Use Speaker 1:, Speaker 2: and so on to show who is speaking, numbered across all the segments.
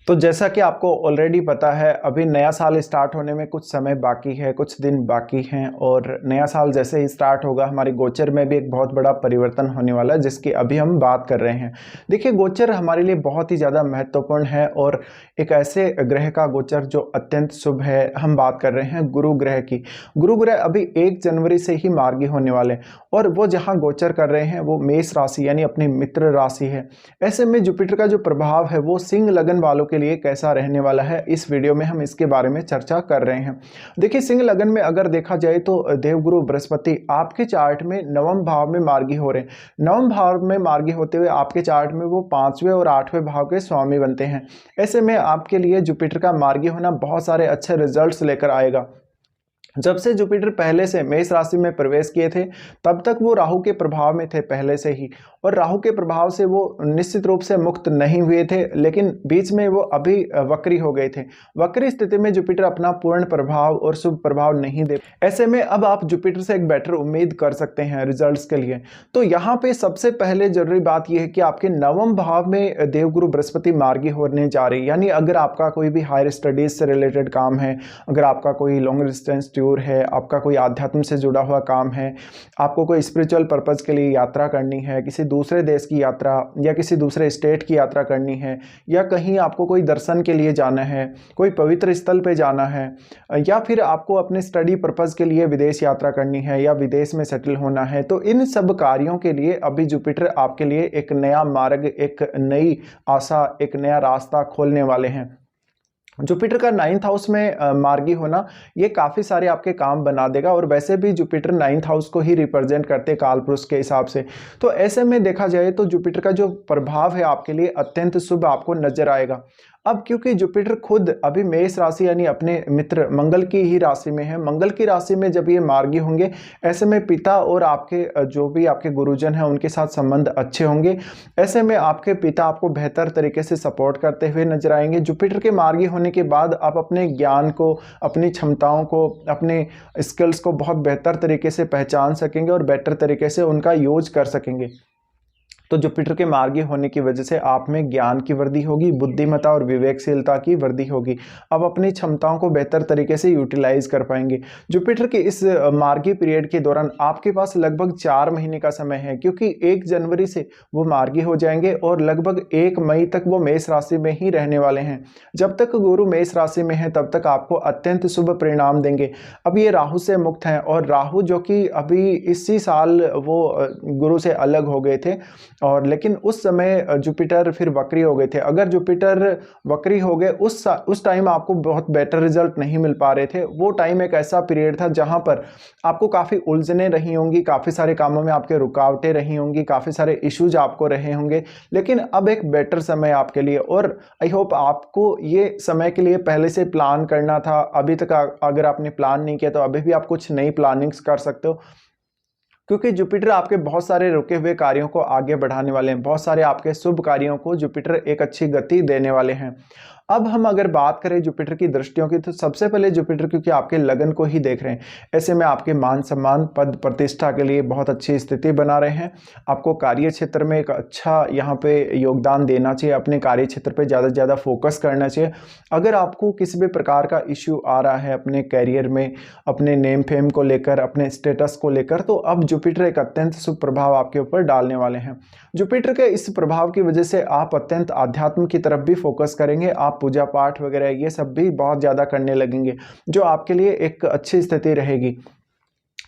Speaker 1: तो जैसा कि आपको ऑलरेडी पता है, अभी नया साल स्टार्ट होने में कुछ समय बाकी है, कुछ दिन बाकी हैं और नया साल जैसे ही स्टार्ट होगा हमारे गोचर में भी एक बहुत बड़ा परिवर्तन होने वाला है जिसकी अभी हम बात कर रहे हैं। देखिए, गोचर हमारे लिए बहुत ही ज़्यादा महत्वपूर्ण है और एक ऐसे ग्रह का गोचर जो अत्यंत शुभ है। हम बात कर रहे हैं गुरु ग्रह की। गुरु ग्रह अभी 1 जनवरी से ही मार्गी होने वाले हैं और वो जहाँ गोचर कर रहे हैं वो मेष राशि यानी अपनी मित्र राशि है। ऐसे में जुपिटर का जो प्रभाव है वो सिंह लगन वालों के लिए कैसा रहने वाला है, इस वीडियो में हम इसके बारे में चर्चा कर रहे हैं। देखिए, सिंह लगन में अगर देखा जाए तो देवगुरु बृहस्पति आपके चार्ट में नवम भाव में मार्गी हो रहे हैं। नवम भाव में मार्गी होते हुए आपके चार्ट में वो 5वें और 8वें भाव के स्वामी बनते हैं। ऐसे में आपके लिए जुपिटर का मार्गी होना बहुत सारे अच्छे रिजल्ट्स लेकर आएगा। जब से जुपिटर पहले से मेष राशि में प्रवेश किए थे तब तक वो राहु के प्रभाव में थे पहले से ही, और राहु के प्रभाव से वो निश्चित रूप से मुक्त नहीं हुए थे, लेकिन बीच में वो अभी वक्री हो गए थे। वक्री स्थिति में जुपिटर अपना पूर्ण प्रभाव और शुभ प्रभाव नहीं दे। ऐसे में अब आप जुपिटर से एक बेटर उम्मीद कर सकते हैं रिजल्ट्स के लिए। तो यहाँ पे सबसे पहले जरूरी बात यह है कि आपके नवम भाव में देवगुरु बृहस्पति मार्गी होने जा रही है। यानी अगर आपका कोई भी हायर स्टडीज से रिलेटेड काम है, अगर आपका कोई लॉन्ग डिस्टेंस टूर है, आपका कोई आध्यात्म से जुड़ा हुआ काम है, आपको कोई स्पिरिचुअल पर्पज के लिए यात्रा करनी है, किसी दूसरे देश की यात्रा या किसी दूसरे स्टेट की यात्रा करनी है, या कहीं आपको कोई दर्शन के लिए जाना है, कोई पवित्र स्थल पे जाना है, या फिर आपको अपने स्टडी पर्पज के लिए विदेश यात्रा करनी है या विदेश में सेटल होना है, तो इन सब कार्यों के लिए अभी जुपिटर आपके लिए एक नया मार्ग, एक नई आशा, एक नया रास्ता खोलने वाले हैं। जुपिटर का 9th हाउस में मार्गी होना ये काफ़ी सारे आपके काम बना देगा, और वैसे भी जुपिटर 9th हाउस को ही रिप्रेजेंट करते काल पुरुष के हिसाब से। तो ऐसे में देखा जाए तो जुपिटर का जो प्रभाव है आपके लिए अत्यंत शुभ आपको नजर आएगा। अब क्योंकि जुपिटर खुद अभी मेष राशि यानी अपने मित्र मंगल की ही राशि में है, मंगल की राशि में जब ये मार्गी होंगे, ऐसे में पिता और आपके जो भी आपके गुरुजन हैं उनके साथ संबंध अच्छे होंगे। ऐसे में आपके पिता आपको बेहतर तरीके से सपोर्ट करते हुए नजर आएंगे। जुपिटर के मार्गी होने के बाद आप अपने ज्ञान को, अपनी क्षमताओं को, अपने स्किल्स को बहुत बेहतर तरीके से पहचान सकेंगे और बेटर तरीके से उनका यूज कर सकेंगे। तो जुपिटर के मार्गी होने की वजह से आप में ज्ञान की वृद्धि होगी, बुद्धिमत्ता और विवेकशीलता की वृद्धि होगी। आप अपनी क्षमताओं को बेहतर तरीके से यूटिलाइज कर पाएंगे। जुपिटर के इस मार्गी पीरियड के दौरान आपके पास लगभग 4 महीने का समय है, क्योंकि 1 जनवरी से वो मार्गी हो जाएंगे और लगभग 1 मई तक वो मेष राशि में ही रहने वाले हैं। जब तक गुरु मेष राशि में है तब तक आपको अत्यंत शुभ परिणाम देंगे। अब ये राहु से मुक्त हैं, और राहु जो कि अभी इसी साल वो गुरु से अलग हो गए थे, और लेकिन उस समय जुपिटर फिर वक्री हो गए थे। अगर जुपिटर वक्री हो गए उस टाइम आपको बहुत बेटर रिजल्ट नहीं मिल पा रहे थे। वो टाइम एक ऐसा पीरियड था जहां पर आपको काफ़ी उलझने रही होंगी, काफ़ी सारे कामों में आपके रुकावटें रही होंगी, काफ़ी सारे इश्यूज आपको रहे होंगे। लेकिन अब एक बेटर समय आपके लिए, और आई होप आपको ये समय के लिए पहले से प्लान करना था। अभी तक अगर आपने प्लान नहीं किया तो अभी भी आप कुछ नई प्लानिंग्स कर सकते हो, क्योंकि जुपिटर आपके बहुत सारे रुके हुए कार्यों को आगे बढ़ाने वाले हैं। बहुत सारे आपके शुभ कार्यों को जुपिटर एक अच्छी गति देने वाले हैं। अब हम अगर बात करें जुपिटर की दृष्टियों की, तो सबसे पहले जुपिटर क्योंकि आपके लगन को ही देख रहे हैं, ऐसे में आपके मान सम्मान, पद प्रतिष्ठा के लिए बहुत अच्छी स्थिति बना रहे हैं। आपको कार्य क्षेत्र में एक अच्छा यहाँ पे योगदान देना चाहिए, अपने कार्य क्षेत्र पे ज़्यादा से ज़्यादा फोकस करना चाहिए। अगर आपको किसी भी प्रकार का इश्यू आ रहा है अपने कैरियर में, अपने नेम फेम को लेकर, अपने स्टेटस को लेकर, तो अब जुपिटर एक अत्यंत शुभ प्रभाव आपके ऊपर डालने वाले हैं। जुपिटर के इस प्रभाव की वजह से आप अत्यंत आध्यात्म की तरफ भी फोकस करेंगे। आप पूजा पाठ वगैरह ये सब भी बहुत ज़्यादा करने लगेंगे, जो आपके लिए एक अच्छी स्थिति रहेगी।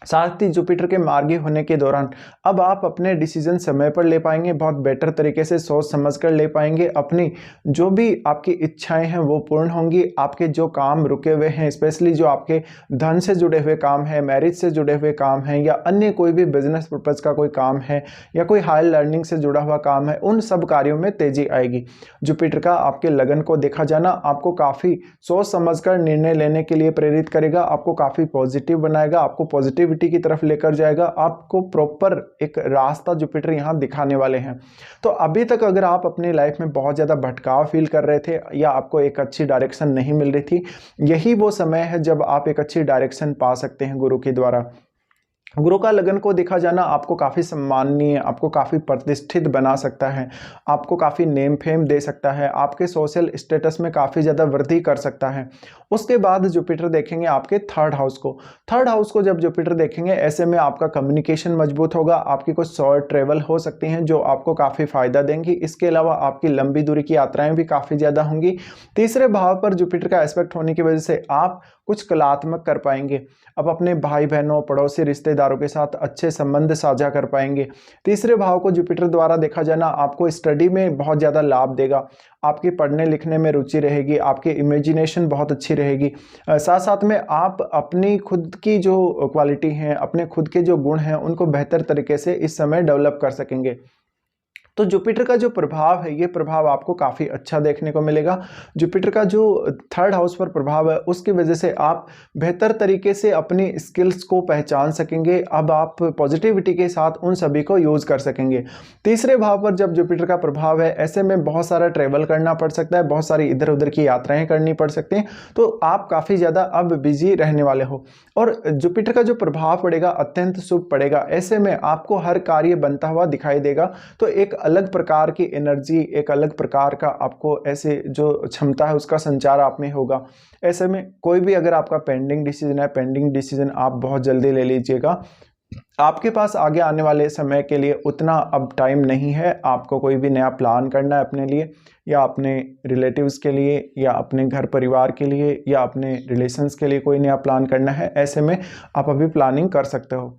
Speaker 1: साथ ही जुपिटर के मार्गी होने के दौरान अब आप अपने डिसीजन समय पर ले पाएंगे, बहुत बेटर तरीके से सोच समझ कर ले पाएंगे। अपनी जो भी आपकी इच्छाएं हैं वो पूर्ण होंगी। आपके जो काम रुके हुए हैं, स्पेशली जो आपके धन से जुड़े हुए काम हैं, मैरिज से जुड़े हुए काम हैं, या अन्य कोई भी बिजनेस पर्पज का कोई काम है, या कोई हायर लर्निंग से जुड़ा हुआ काम है, उन सब कार्यों में तेजी आएगी। जुपिटर का आपके लगन को देखा जाना आपको काफ़ी सोच समझ कर निर्णय लेने के लिए प्रेरित करेगा, आपको काफ़ी पॉजिटिव बनाएगा, आपको पॉजिटिव की तरफ लेकर जाएगा। आपको प्रॉपर एक रास्ता जुपिटर यहां दिखाने वाले हैं। तो अभी तक अगर आप अपनी लाइफ में बहुत ज्यादा भटकाव फील कर रहे थे या आपको एक अच्छी डायरेक्शन नहीं मिल रही थी, यही वो समय है जब आप एक अच्छी डायरेक्शन पा सकते हैं गुरु के द्वारा। गुरु का लगन को देखा जाना आपको काफ़ी सम्माननीय, आपको काफ़ी प्रतिष्ठित बना सकता है, आपको काफ़ी नेम फेम दे सकता है, आपके सोशल स्टेटस में काफ़ी ज़्यादा वृद्धि कर सकता है। उसके बाद जुपिटर देखेंगे आपके थर्ड हाउस को। थर्ड हाउस को जब जुपिटर देखेंगे, ऐसे में आपका कम्युनिकेशन मजबूत होगा, आपकी कुछ शॉर्ट ट्रेवल हो सकती हैं जो आपको काफ़ी फ़ायदा देंगी। इसके अलावा आपकी लंबी दूरी की यात्राएं भी काफ़ी ज़्यादा होंगी। तीसरे भाव पर जुपिटर का एस्पेक्ट होने की वजह से आप कुछ कलात्मक कर पाएंगे। अब अपने भाई बहनों, पड़ोसी, रिश्तेदारों के साथ अच्छे संबंध साझा कर पाएंगे। तीसरे भाव को जुपिटर द्वारा देखा जाना आपको स्टडी में बहुत ज़्यादा लाभ देगा। आपकी पढ़ने लिखने में रुचि रहेगी, आपकी इमेजिनेशन बहुत अच्छी रहेगी। साथ साथ में आप अपनी खुद की जो क्वालिटी हैं, अपने खुद के जो गुण हैं, उनको बेहतर तरीके से इस समय डेवलप कर सकेंगे। तो जुपिटर का जो प्रभाव है, ये प्रभाव आपको काफ़ी अच्छा देखने को मिलेगा। जुपिटर का जो थर्ड हाउस पर प्रभाव है, उसकी वजह से आप बेहतर तरीके से अपनी स्किल्स को पहचान सकेंगे। अब आप पॉजिटिविटी के साथ उन सभी को यूज़ कर सकेंगे। तीसरे भाव पर जब जुपिटर का प्रभाव है, ऐसे में बहुत सारा ट्रेवल करना पड़ सकता है, बहुत सारी इधर उधर की यात्राएं करनी पड़ सकती हैं, तो आप काफ़ी ज़्यादा अब बिजी रहने वाले हो। और जुपिटर का जो प्रभाव पड़ेगा अत्यंत शुभ पड़ेगा। ऐसे में आपको हर कार्य बनता हुआ दिखाई देगा। तो एक अलग प्रकार की एनर्जी, एक अलग प्रकार का आपको ऐसे जो क्षमता है उसका संचार आप में होगा। ऐसे में कोई भी अगर आपका पेंडिंग डिसीजन है, पेंडिंग डिसीजन आप बहुत जल्दी ले लीजिएगा। आपके पास आगे आने वाले समय के लिए उतना अब टाइम नहीं है। आपको कोई भी नया प्लान करना है अपने लिए, या अपने रिलेटिव्स के लिए, या अपने घर परिवार के लिए, या अपने रिलेशंस के लिए कोई नया प्लान करना है। ऐसे में आप अभी प्लानिंग कर सकते हो।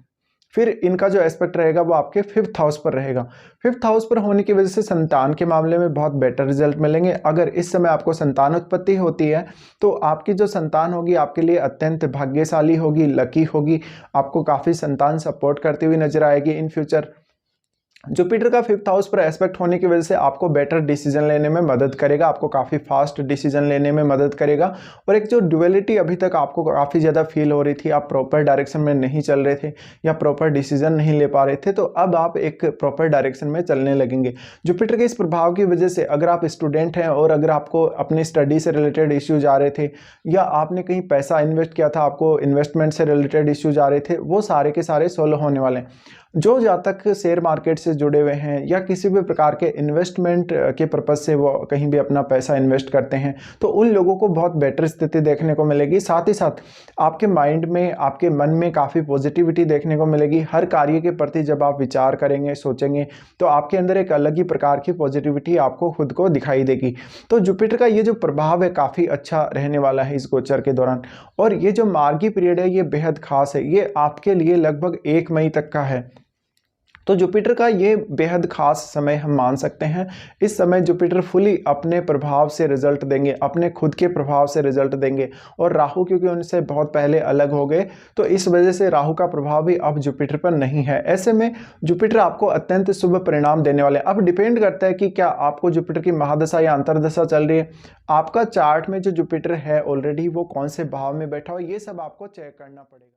Speaker 1: फिर इनका जो एस्पेक्ट रहेगा वो आपके फिफ्थ हाउस पर रहेगा। फिफ्थ हाउस पर होने की वजह से संतान के मामले में बहुत बेटर रिजल्ट मिलेंगे। अगर इस समय आपको संतान उत्पत्ति होती है तो आपकी जो संतान होगी आपके लिए अत्यंत भाग्यशाली होगी, लकी होगी। आपको काफ़ी संतान सपोर्ट करती हुई नजर आएगी इन फ्यूचर। जुपिटर का फिफ्थ हाउस पर एस्पेक्ट होने की वजह से आपको बेटर डिसीजन लेने में मदद करेगा, आपको काफ़ी फास्ट डिसीजन लेने में मदद करेगा। और एक जो ड्युअलिटी अभी तक आपको काफ़ी ज़्यादा फील हो रही थी, आप प्रॉपर डायरेक्शन में नहीं चल रहे थे या प्रॉपर डिसीजन नहीं ले पा रहे थे, तो अब आप एक प्रॉपर डायरेक्शन में चलने लगेंगे। जुपिटर के इस प्रभाव की वजह से अगर आप स्टूडेंट हैं और अगर आपको अपनी स्टडी से रिलेटेड इश्यूज आ रहे थे, या आपने कहीं पैसा इन्वेस्ट किया था, आपको इन्वेस्टमेंट से रिलेटेड इश्यूज आ रहे थे, वो सारे के सारे सोल्व होने वाले हैं। जो जातक शेयर मार्केट से जुड़े हुए हैं या किसी भी प्रकार के इन्वेस्टमेंट के पर्पज़ से वो कहीं भी अपना पैसा इन्वेस्ट करते हैं, तो उन लोगों को बहुत बेटर स्थिति देखने को मिलेगी। साथ ही साथ आपके माइंड में, आपके मन में काफ़ी पॉजिटिविटी देखने को मिलेगी। हर कार्य के प्रति जब आप विचार करेंगे, सोचेंगे, तो आपके अंदर एक अलग ही प्रकार की पॉजिटिविटी आपको खुद को दिखाई देगी। तो जुपिटर का ये जो प्रभाव है काफ़ी अच्छा रहने वाला है इस गोचर के दौरान। और ये जो मार्गी पीरियड है ये बेहद खास है, ये आपके लिए लगभग 1 मई तक का है। तो जुपिटर का ये बेहद खास समय हम मान सकते हैं। इस समय जुपिटर फुली अपने प्रभाव से रिजल्ट देंगे, अपने खुद के प्रभाव से रिजल्ट देंगे। और राहु क्योंकि उनसे बहुत पहले अलग हो गए, तो इस वजह से राहु का प्रभाव भी अब जुपिटर पर नहीं है। ऐसे में जुपिटर आपको अत्यंत शुभ परिणाम देने वाले हैं। अब डिपेंड करता है कि क्या आपको जुपिटर की महादशा या अंतर्दशा चल रही है। आपका चार्ट में जो जुपिटर है ऑलरेडी वो कौन से भाव में बैठा हो, ये सब आपको चेक करना पड़ेगा।